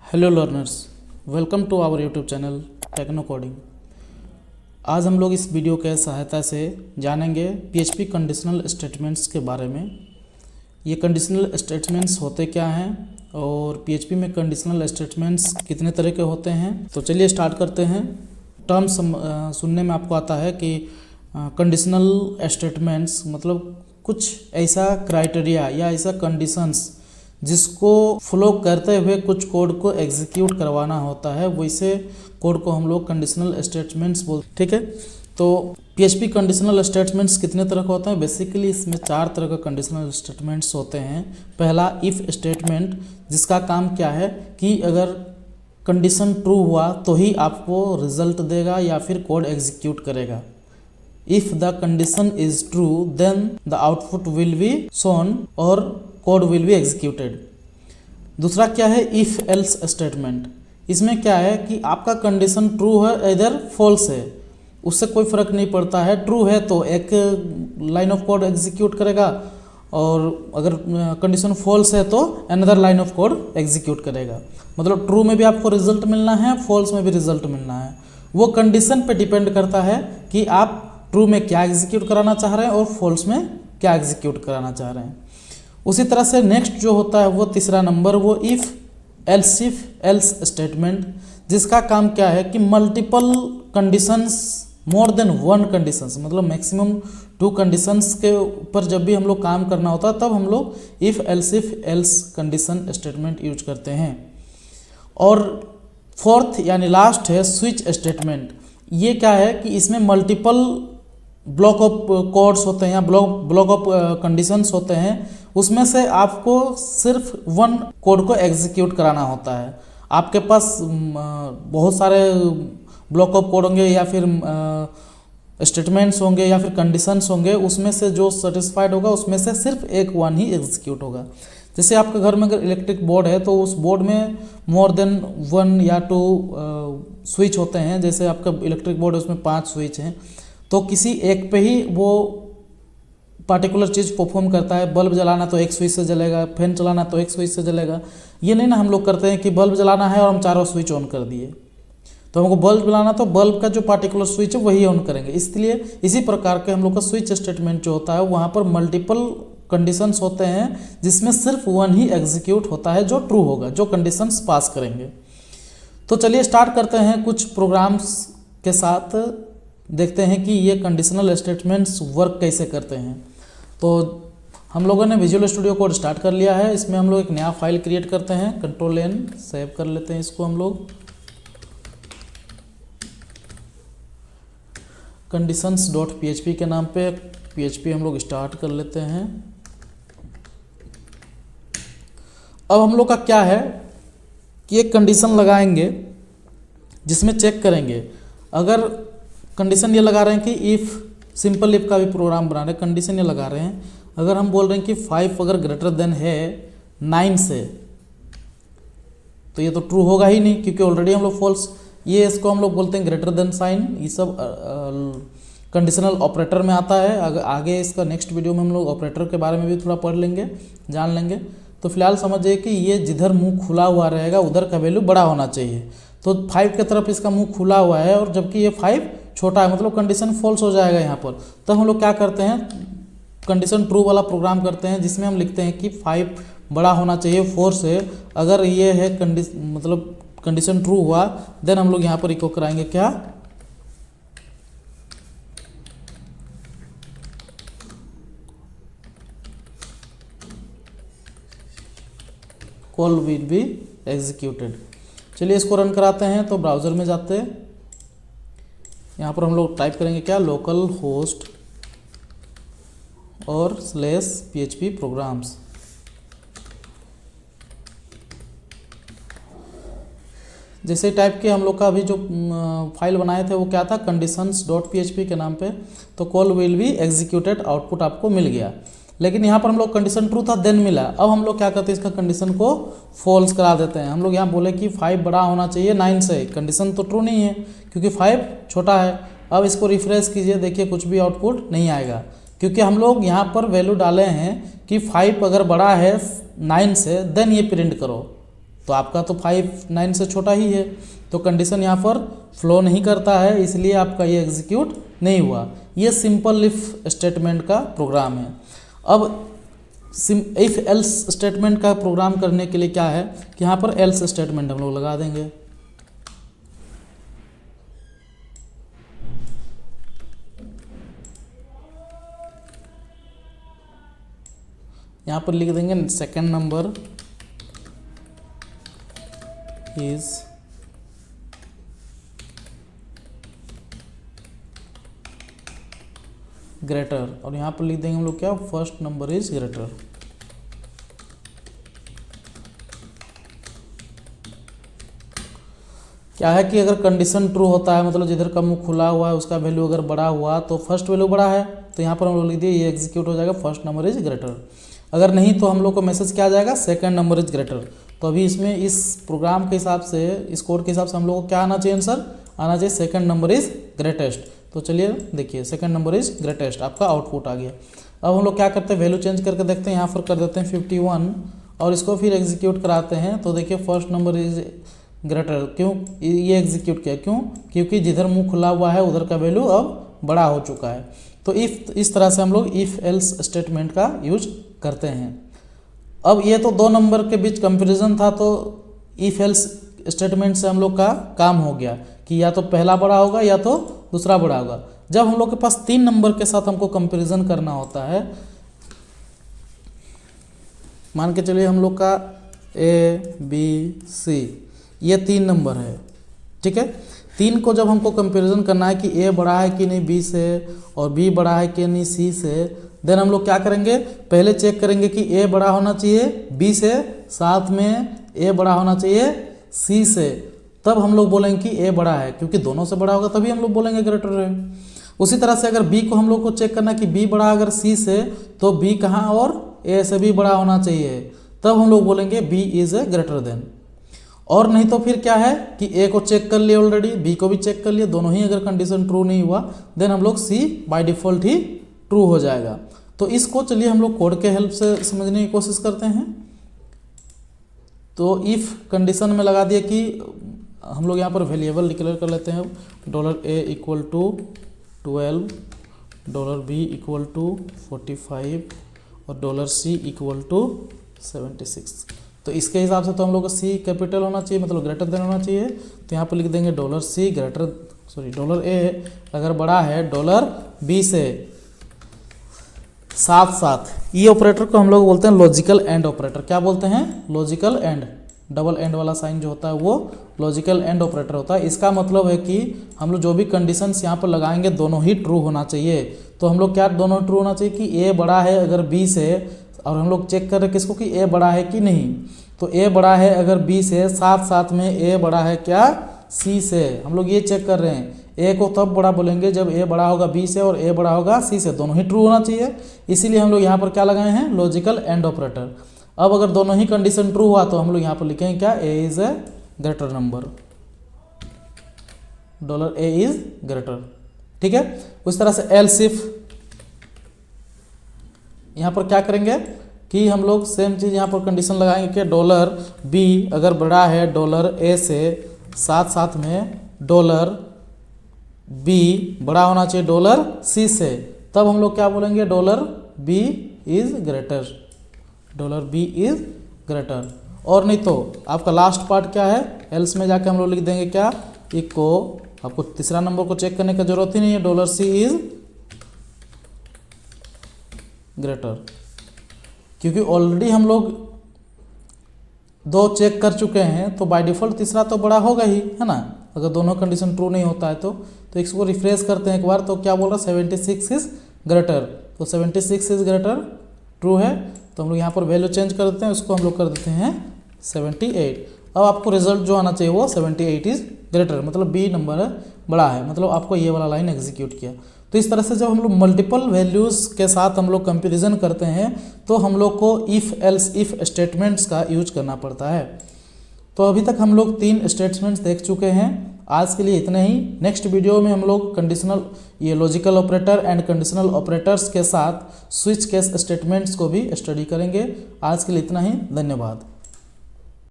Hello learners, welcome to our YouTube channel Techno Coding. आज हम लोग इस वीडियो के सहायता से जानेंगे पीएचपी कंडीशनल स्टेटमेंट्स के बारे में। ये कंडीशनल स्टेटमेंट्स होते क्या हैं और पीएचपी में कंडीशनल स्टेटमेंट्स कितने तरह के होते हैं। तो चलिए स्टार्ट करते हैं। टर्म्स सुनने में आपको आता है कि कंडीशनल स्टेटमेंट्स मतलब कुछ ऐसा क्राइटेरिया या ऐसा कंडीशंस जिसको फॉलो करते हुए कुछ कोड को एग्जीक्यूट करवाना होता है, वैसे कोड को हम लोग कंडीशनल स्टेटमेंट्स बोलते हैं। ठीक है, तो पीएचपी कंडीशनल स्टेटमेंट्स कितने तरह का होता है? बेसिकली इसमें 4 तरह का कंडीशनल स्टेटमेंट्स होते हैं। पहला इफ़ स्टेटमेंट, जिसका काम क्या है कि अगर कंडीशन ट्रू हुआ तो ही आपको रिजल्ट देगा या फिर कोड एग्जीक्यूट करेगा। If the condition is true then the output will be shown और कोड विल बी एग्जीक्यूटेड। दूसरा क्या है? If else statement. इसमें क्या है कि आपका कंडीशन ट्रू है इधर फॉल्स है, उससे कोई फ़र्क नहीं पड़ता है। ट्रू है तो एक लाइन ऑफ कोड एग्जीक्यूट करेगा और अगर कंडीशन फॉल्स है तो another line of code execute करेगा। मतलब ट्रू में भी आपको रिजल्ट मिलना है, फॉल्स में भी रिजल्ट मिलना है। वो कंडीशन पे डिपेंड करता है कि आप ट्रू में क्या एग्जीक्यूट कराना चाह रहे हैं और फॉल्स में क्या एग्जीक्यूट कराना चाह रहे हैं। उसी तरह से नेक्स्ट जो होता है वो तीसरा नंबर, वो इफ़ एल्स स्टेटमेंट, जिसका काम क्या है कि multiple conditions, more than one conditions, मतलब मैक्सिमम 2 कंडीशंस के ऊपर जब भी हम लोग काम करना होता है तब हम लोग if else condition statement use करते हैं। और फोर्थ यानी लास्ट है स्विच स्टेटमेंट। ये क्या है कि इसमें मल्टीपल ब्लॉक ऑफ कोड्स होते हैं या ब्लॉक ऑफ कंडीशंस होते हैं, उसमें से आपको सिर्फ वन कोड को एग्जीक्यूट कराना होता है। आपके पास बहुत सारे ब्लॉक ऑफ कोड होंगे या फिर स्टेटमेंट्स होंगे या फिर कंडीशंस होंगे, उसमें से जो सेटिस्फाइड होगा उसमें से सिर्फ एक वन ही एग्जीक्यूट होगा। जैसे आपके घर में अगर इलेक्ट्रिक बोर्ड है तो उस बोर्ड में मोर देन 1 या 2 स्विच होते हैं। जैसे आपका इलेक्ट्रिक बोर्ड है उसमें 5 स्विच हैं, तो किसी एक पे ही वो पार्टिकुलर चीज़ परफॉर्म करता है। बल्ब जलाना तो एक स्विच से जलेगा, फैन चलाना तो एक स्विच से जलेगा। ये नहीं ना हम लोग करते हैं कि बल्ब जलाना है और हम चारों स्विच ऑन कर दिए, तो हमको बल्ब जलाना तो बल्ब का जो पार्टिकुलर स्विच है वही ऑन करेंगे। इसलिए इसी प्रकार के हम लोग का स्विच स्टेटमेंट जो होता है वहाँ पर मल्टीपल कंडीशंस होते हैं जिसमें सिर्फ वन ही एग्जीक्यूट होता है जो ट्रू होगा, जो कंडीशंस पास करेंगे। तो चलिए स्टार्ट करते हैं कुछ प्रोग्राम्स के साथ, देखते हैं कि ये कंडीशनल स्टेटमेंट्स वर्क कैसे करते हैं। तो हम लोगों ने विजुअल स्टूडियो कोड स्टार्ट कर लिया है। इसमें हम लोग एक नया फाइल क्रिएट करते हैं, Ctrl+N सेव कर लेते हैं इसको। हम लोग conditions.php के नाम पे PHP हम लोग स्टार्ट कर लेते हैं। अब हम लोग का क्या है कि एक कंडीशन लगाएंगे जिसमें चेक करेंगे। अगर कंडीशन ये लगा रहे हैं कि इफ़, सिंपल इफ़ का भी प्रोग्राम बना रहे हैं, कंडीशन ये लगा रहे हैं अगर हम बोल रहे हैं कि 5 अगर ग्रेटर देन है 9 से, तो ये तो ट्रू होगा ही नहीं क्योंकि ऑलरेडी हम लोग फॉल्स, ये इसको हम लोग बोलते हैं ग्रेटर देन साइन। ये सब कंडीशनल ऑपरेटर में आता है। आगे इसका नेक्स्ट वीडियो में हम लोग ऑपरेटर के बारे में भी थोड़ा पढ़ लेंगे, जान लेंगे। तो फिलहाल समझिए कि ये जिधर मुंह खुला हुआ रहेगा उधर का वैल्यू बड़ा होना चाहिए। तो 5 की तरफ इसका मुंह खुला हुआ है और जबकि ये 5 छोटा है, मतलब कंडीशन फॉल्स हो जाएगा यहाँ पर। तो हम लोग क्या करते हैं, कंडीशन ट्रू वाला प्रोग्राम करते हैं जिसमें हम लिखते हैं कि 5 बड़ा होना चाहिए 4 से। अगर ये है मतलब कंडीशन ट्रू हुआ देन हम लोग यहाँ पर इको कराएंगे क्या, कॉल विल बी एग्जीक्यूटेड। चलिए इसको रन कराते हैं। तो ब्राउज़र में जाते हैं, यहाँ पर हम लोग टाइप करेंगे क्या, लोकल होस्ट और /php प्रोग्राम्स। जैसे टाइप के हम लोग का अभी जो फाइल बनाए थे वो क्या था, conditions.php के नाम पे। तो call will be executed output आपको मिल गया। लेकिन यहाँ पर हम लोग कंडीशन ट्रू था देन मिला। अब हम लोग क्या करते हैं, इसका कंडीशन को फॉल्स करा देते हैं। हम लोग यहाँ बोले कि 5 बड़ा होना चाहिए 9 से, कंडीशन तो ट्रू नहीं है क्योंकि 5 छोटा है। अब इसको रिफ्रेश कीजिए, देखिए कुछ भी आउटपुट नहीं आएगा क्योंकि हम लोग यहाँ पर वैल्यू डाले हैं कि 5 अगर बड़ा है 9 से देन ये प्रिंट करो। तो आपका तो 5 9 से छोटा ही है, तो कंडीशन यहाँ पर फ्लो नहीं करता है, इसलिए आपका ये एग्जीक्यूट नहीं हुआ। ये सिंपल इफ स्टेटमेंट का प्रोग्राम है। अब इफ एल्स स्टेटमेंट का प्रोग्राम करने के लिए क्या है कि यहाँ पर एल्स स्टेटमेंट हम लोग लगा देंगे। यहाँ पर लिख देंगे सेकंड नंबर इज ग्रेटर, और यहाँ पर लिख देंगे हम लोग क्या, फर्स्ट नंबर इज ग्रेटर। क्या है कि अगर कंडीशन ट्रू होता है, मतलब जिधर का मुंह खुला हुआ है उसका वैल्यू अगर बड़ा हुआ तो फर्स्ट वैल्यू बड़ा है, तो यहाँ पर हम लोग लिख दिए ये एग्जीक्यूट हो जाएगा फर्स्ट नंबर इज ग्रेटर। अगर नहीं तो हम लोग को मैसेज क्या आ जाएगा, सेकंड नंबर इज ग्रेटर। तो अभी इसमें इस प्रोग्राम के हिसाब से, इस कोड के हिसाब से हम लोग को क्या आना चाहिए आंसर, आना चाहिए सेकंड नंबर इज ग्रेटेस्ट। तो चलिए देखिए सेकंड नंबर इज ग्रेटेस्ट, आपका आउटपुट आ गया। अब हम लोग क्या करते हैं, वैल्यू चेंज करके देखते हैं, यहाँ पर कर देते हैं 51 और इसको फिर एग्जीक्यूट कराते हैं। तो देखिए फर्स्ट नंबर इज ग्रेटर, क्यों ये एग्जीक्यूट किया, क्यों, क्योंकि जिधर मुंह खुला हुआ है उधर का वैल्यू अब बड़ा हो चुका है। तो इस तरह से हम लोग इफ एल्स स्टेटमेंट का यूज करते हैं। अब ये तो 2 नंबर के बीच कंपैरिजन था, तो इफ एल्स स्टेटमेंट से हम लोग का काम हो गया कि या तो पहला बड़ा होगा या तो दूसरा बड़ा होगा। जब हम लोग के पास 3 नंबर के साथ हमको कंपैरिजन करना होता है, मान के चलिए हम लोग का ABC ये 3 नंबर है, ठीक है। 3 को जब हमको कंपैरिजन करना है कि A बड़ा है कि नहीं B से और B बड़ा है कि नहीं C से, देन हम लोग क्या करेंगे, पहले चेक करेंगे कि A बड़ा होना चाहिए B से, साथ में A बड़ा होना चाहिए C से, तब हम लोग बोलेंगे कि A बड़ा है, क्योंकि दोनों से बड़ा होगा तभी हम लोग बोलेंगे ग्रेटर है। उसी तरह से अगर B को हम लोग को चेक करना है कि B बड़ा अगर C से, तो B कहाँ और A से भी बड़ा होना चाहिए, तब हम लोग बोलेंगे B is a greater than. और नहीं तो फिर क्या है कि A को चेक कर लिए ऑलरेडी, B को भी चेक कर लिए, दोनों ही अगर कंडीशन ट्रू नहीं हुआ देन हम लोग C by default he true हो जाएगा। तो इसको चलिए हम लोग कोड के हेल्प से समझने की कोशिश करते हैं। तो इफ़ कंडीशन में लगा दिए कि हम लोग यहाँ पर वेरिएबल डिक्लेयर कर लेते हैं, $A equal to 12, $B equal to 45 और $C इक्वल टू 76। तो इसके हिसाब से तो हम लोग को C कैपिटल होना चाहिए, मतलब ग्रेटर देन होना चाहिए। तो यहाँ पर लिख देंगे $C ग्रेटर, सॉरी $A अगर बड़ा है $B से, साथ साथ ये ऑपरेटर को हम लोग बोलते हैं लॉजिकल एंड ऑपरेटर। क्या बोलते हैं, लॉजिकल एंड, डबल एंड वाला साइन जो होता है वो लॉजिकल एंड ऑपरेटर होता है। इसका मतलब है कि हम लोग जो भी कंडीशंस यहाँ पर लगाएंगे दोनों ही ट्रू होना चाहिए। तो हम लोग क्या दोनों ट्रू होना चाहिए कि A बड़ा है अगर B से, और हम लोग चेक कर रहे हैं किसको कि A बड़ा है कि नहीं, तो A बड़ा है अगर B से, साथ साथ में A बड़ा है क्या C से, हम लोग ये चेक कर रहे हैं। A को तब बड़ा बोलेंगे जब A बड़ा होगा B से और A बड़ा होगा C से, दोनों ही ट्रू होना चाहिए। इसीलिए हम लोग यहाँ पर क्या लगाए हैं, लॉजिकल एंड ऑपरेटर। अब अगर दोनों ही कंडीशन ट्रू हुआ तो हम लोग यहाँ पर लिखेंगे क्या, A is a greater number, $A is greater, ठीक है। उस तरह से एल्स इफ, यहाँ पर क्या करेंगे कि हम लोग सेम चीज़ यहाँ पर कंडीशन लगाएंगे कि $B अगर बड़ा है $A से, साथ साथ में $B बड़ा होना चाहिए $C से, तब हम लोग क्या बोलेंगे, $B is greater, $B is greater. और नहीं तो आपका लास्ट पार्ट क्या है, एल्स में जाके हम लोग लिख देंगे क्या, इको, आपको तीसरा नंबर को चेक करने की जरूरत ही नहीं है, $C इज ग्रेटर, क्योंकि ऑलरेडी हम लोग 2 चेक कर चुके हैं, तो बाय डिफ़ॉल्ट तीसरा तो बड़ा होगा ही, है ना, अगर दोनों कंडीशन ट्रू नहीं होता है तो इसको रिफ्रेश करते हैं एक बार। तो क्या बोल रहा है, 76 इज ग्रेटर, तो 76 इज ग्रेटर ट्रू है, तो हम लोग यहाँ पर वैल्यू चेंज कर देते हैं, उसको हम लोग कर देते हैं 78। अब आपको रिजल्ट जो आना चाहिए वो 78 इज ग्रेटर, मतलब B नंबर बड़ा है, मतलब आपको ये वाला लाइन एग्जीक्यूट किया। तो इस तरह से जब हम लोग मल्टीपल वैल्यूज़ के साथ हम लोग कंपैरिजन करते हैं तो हम लोग को इफ़ एल्स इफ़ स्टेटमेंट्स का यूज करना पड़ता है। तो अभी तक हम लोग 3 स्टेटमेंट्स देख चुके हैं। आज के लिए इतना ही। नेक्स्ट वीडियो में हम लोग कंडीशनल, ये logical operator and conditional operators के साथ स्विच केस स्टेटमेंट्स को भी स्टडी करेंगे। आज के लिए इतना ही, धन्यवाद।